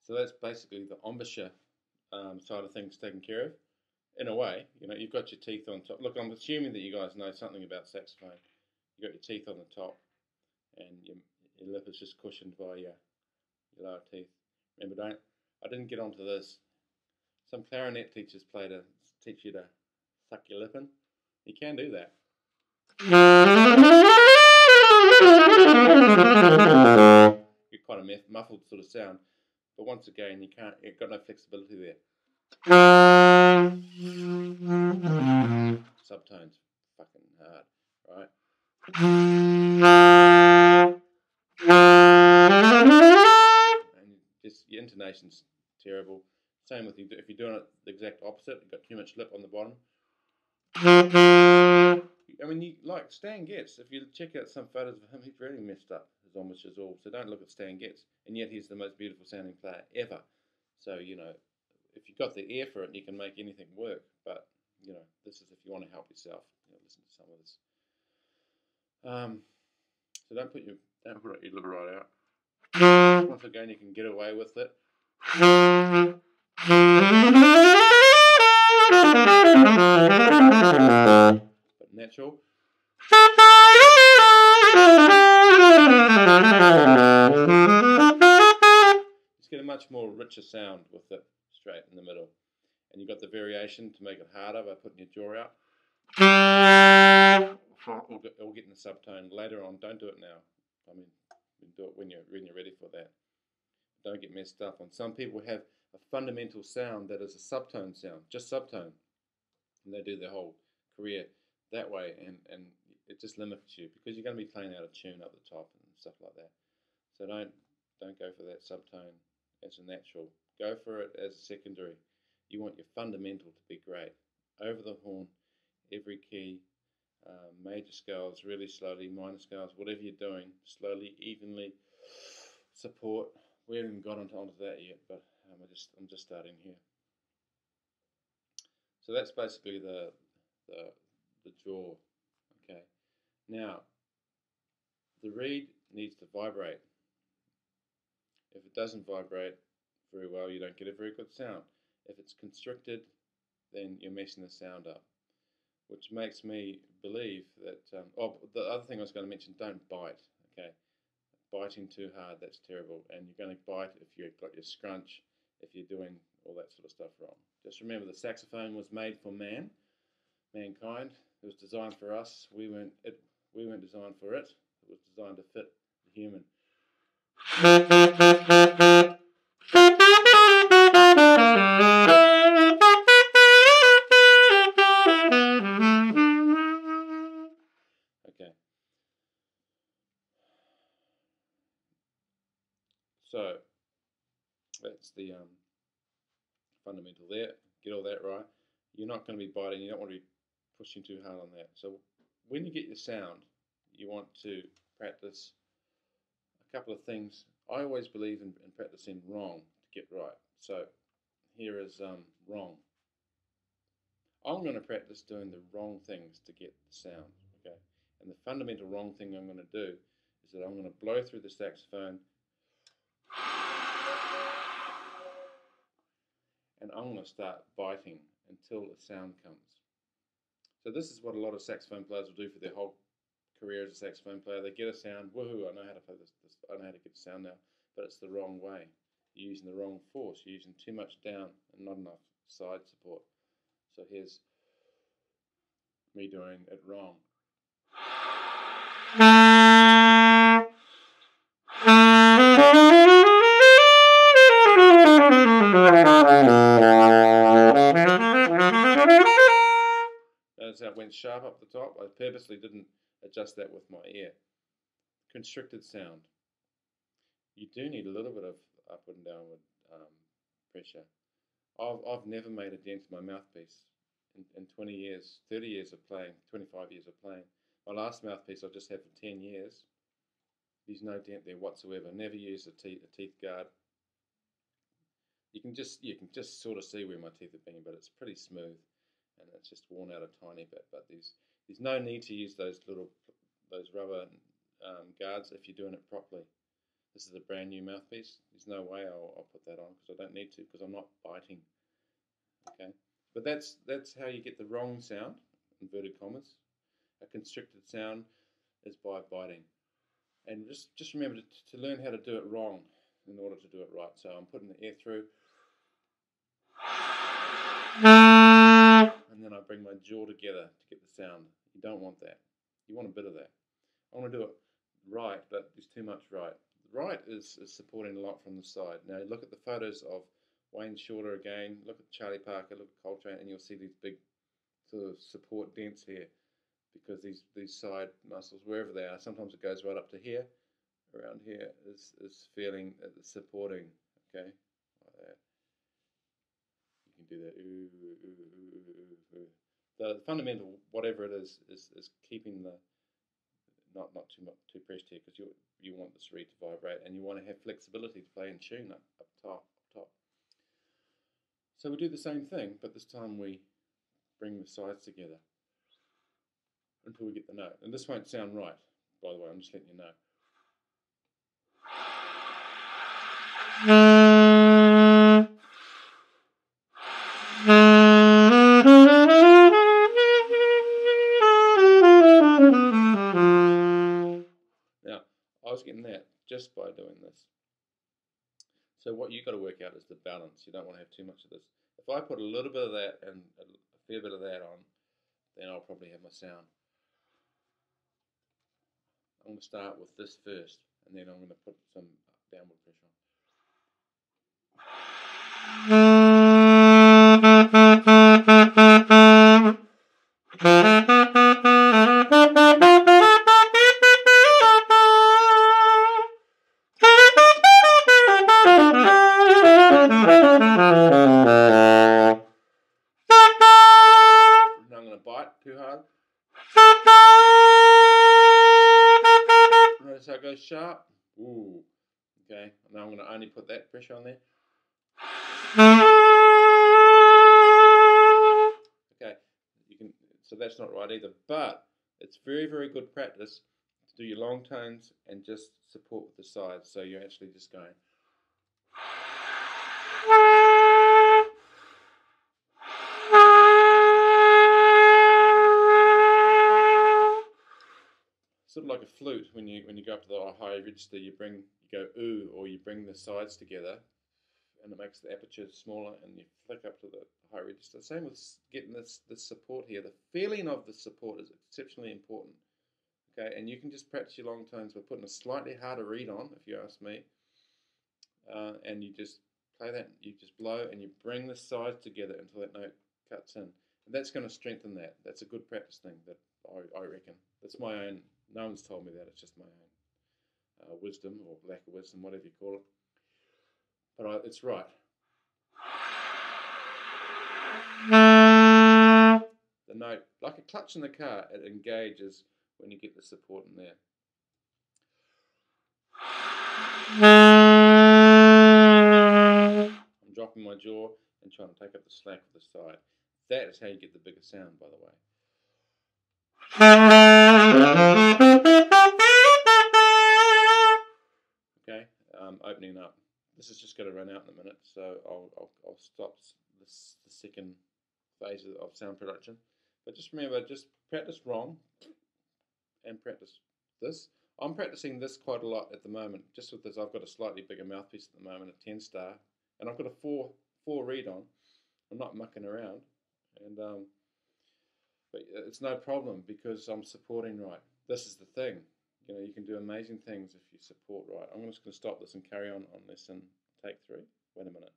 So that's basically the embouchure side of things taken care of. In a way, you know, you've got your teeth on top. Look, I'm assuming that you guys know something about saxophone. You've got your teeth on the top, and your lip is just cushioned by your lower teeth. Remember, I didn't get onto this. Some clarinet teachers teach you to suck your lip in. You can do that. Get quite a muffled sort of sound, but once again, you've got no flexibility there. Subtones, fucking hard, right? And just your intonation's terrible. Same with you if you're doing it the exact opposite. You've got too much lip on the bottom. I mean, you like Stan Getz. If you check out some photos of him, he's really messed up his embouchures all. So don't look at Stan Getz. And yet he's the most beautiful sounding player ever. So you know, if you've got the ear for it, you can make anything work. But you know, this is if you want to help yourself. You know, listen to some of this. So don't put your lip right out. Once again, you can get away with it. But natural. Just get a much more richer sound with it straight in the middle. And you've got the variation to make it harder by putting your jaw out. Or getting the subtone later on. Don't do it now. I mean, do it when you're ready for that. Don't get messed up on. Some people have a fundamental sound that is a subtone sound, just subtone, and they do their whole career that way, and it just limits you because you're going to be playing out of tune up the top and stuff like that. So don't go for that subtone as a natural. Go for it as a secondary. You want your fundamental to be great. Over the horn, every key, major scales, really slowly, minor scales, whatever you're doing, slowly, evenly, support. We haven't got onto that yet, but I'm just starting here. So that's basically the jaw. Okay. Now, the reed needs to vibrate. If it doesn't vibrate very well, you don't get a very good sound. If it's constricted, then you're messing the sound up, which makes me believe that. The other thing I was going to mention: don't bite. Okay, biting too hard, that's terrible, and you're going to bite if you've got your scrunch, if you're doing all that sort of stuff wrong. Just remember, the saxophone was made for mankind. It was designed for us. We weren't designed for it. It was designed to fit the human. Okay. So that's the fundamental there. Get all that right. You're not going to be biting. You don't want to be pushing too hard on that. So when you get your sound, you want to practice a couple of things. I always believe in practicing wrong to get right. So here is wrong. I'm going to practice doing the wrong things to get the sound. Okay. And the fundamental wrong thing I'm going to do is that I'm going to blow through the saxophone and I'm going to start biting until the sound comes. So this is what a lot of saxophone players will do for their whole career as a saxophone player. They get a sound, woohoo, I know how to play this, I know how to get a sound now, but it's the wrong way. You're using the wrong force, you're using too much down and not enough side support. So here's me doing it wrong. Notice how it went sharp up the top. I purposely didn't adjust that with my ear. Constricted sound. You do need a little bit of up and downward pressure. I've never made a dent in my mouthpiece in 20 years, 30 years of playing, 25 years of playing. My last mouthpiece I've just had for 10 years. There's no dent there whatsoever. Never used a teeth guard. You can just sort of see where my teeth have been, but it's pretty smooth, and it's just worn out a tiny bit. But there's no need to use those rubber guards if you're doing it properly. This is a brand new mouthpiece. There's no way I'll put that on because I don't need to, because I'm not biting. Okay, but that's how you get the wrong sound, inverted commas. A constricted sound is by biting. And just remember to learn how to do it wrong in order to do it right. So I'm putting the air through, and then I bring my jaw together to get the sound. You don't want that. You want a bit of that. I want to do it right, but there's too much right. Right is supporting a lot from the side. Now look at the photos of Wayne Shorter again. Look at Charlie Parker, look at Coltrane, and you'll see these big sort of support dents here, because these side muscles, wherever they are, sometimes it goes right up to here. Around here is feeling supporting. Okay, like that. You can do that. Ooh, ooh, ooh, ooh, ooh. The fundamental, whatever it is keeping the not too pressed here, because you want this reed to vibrate, and you want to have flexibility to play in tune up top. So we do the same thing, but this time we bring the sides together until we get the note. And this won't sound right, by the way, I'm just letting you know. Now, I was getting that just by doing this. So what you've got to work out is the balance. You don't want to have too much of this. If I put a little bit of that and a fair bit of that on, then I'll probably have my sound. I'm going to start with this first, and then I'm going to put some downward pressure Now I'm going to bite too hard. Notice how it goes sharp. Ooh. Okay. Now I'm going to only put that pressure on there. Okay. So that's not right either. But it's very, very good practice to do your long tones and just support with the sides. So you're actually just going. Sort of like a flute. When you go up to the high register, you go ooh, or you bring the sides together, and it makes the aperture smaller, and you flick up to the high register. Same with getting this support here. The feeling of the support is exceptionally important. Okay, and you can just practice your long tones by putting a slightly harder reed on, if you ask me, and you just play that. You just blow, and you bring the sides together until that note cuts in. And that's going to strengthen that. That's a good practice thing that I reckon. That's my own. No one's told me that. It's just my own wisdom, or lack of wisdom, whatever you call it. But it's right. The note, like a clutch in the car, it engages when you get the support in there. I'm dropping my jaw and trying to take up the slack of the side. That is how you get the bigger sound, by the way. Okay, opening up. This is just going to run out in a minute, so I'll stop the second phase of sound production. But just remember, just practice wrong and practice this. I'm practicing this quite a lot at the moment. Just with this, I've got a slightly bigger mouthpiece at the moment, a 10-star, and I've got a 4 reed on. I'm not mucking around, and but it's no problem because I'm supporting right. This is the thing. You know, you can do amazing things if you support right. I'm just going to stop this and carry on lesson take 3. Wait a minute.